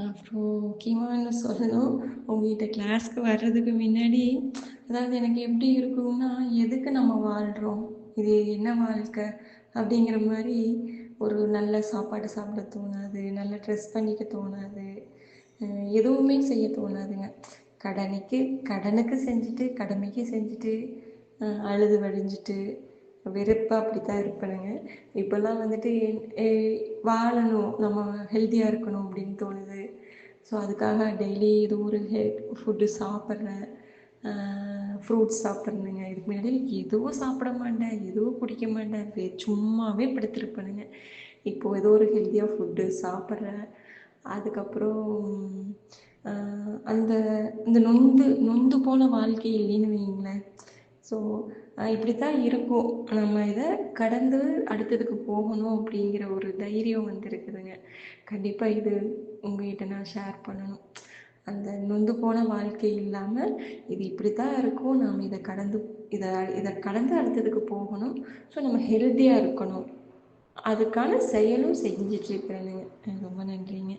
அப்புறம் முக்கியமாக என்ன சொல்லணும், உங்ககிட்ட கிளாஸ்க்கு வர்றதுக்கு முன்னாடி அதாவது எனக்கு எப்படி இருக்கும்னா, எதுக்கு நம்ம வாழ்கிறோம், இது என்ன வாழ்க்கை அப்படிங்கிற மாதிரி ஒரு நல்ல சாப்பாடு சாப்பிட தோணாது, நல்ல ட்ரெஸ் பண்ணிக்க தோணாது, எதுவுமே செய்ய தோணாதுங்க. கடனுக்கு கடனுக்கு செஞ்சுட்டு கடமைக்கு செஞ்சுட்டு அழுது வடிஞ்சிட்டு வெறுப்பாக அப்படி தான் இருப்பேனுங்க. இப்போல்லாம் வந்துட்டு வாழணும், நம்ம ஹெல்த்தியாக இருக்கணும் அப்படின்னு தோணுது. ஸோ அதுக்காக டெய்லி ஏதோ ஒரு ஃபுட்டு சாப்பிட்றேன். ஃப்ரூட்ஸ் சாப்பிட்றேனுங்க. இதுக்கு முன்னாடி எதுவும் சாப்பிட மாட்டேன், எதுவும் குடிக்க மாட்டேன், சும்மாவே படுத்திருப்பேனுங்க. இப்போது ஏதோ ஒரு ஹெல்த்தியாக ஃபுட்டு சாப்பிட்றேன். அதுக்கப்புறம் அந்த இந்த நொந்து நொந்து போன வாழ்க்கை இல்லைன்னு வைங்களேன். ஸோ இப்படி தான் இருக்கும். நம்ம இதை கடந்து அடுத்ததுக்கு போகணும் அப்படிங்கிற ஒரு தைரியம் வந்துருக்குதுங்க. கண்டிப்பாக இது உங்ககிட்ட நான் ஷேர் பண்ணணும். அந்த நொந்து போன வாழ்க்கை இல்லாமல் இது இப்படி தான் இருக்கும், நாம் இதை இதை கடந்து அடுத்ததுக்கு போகணும். ஸோ நம்ம ஹெல்த்தியாக இருக்கணும், அதுக்கான செயலும் செஞ்சிட்ருக்கிறேனுங்க. ரொம்ப நன்றிங்க.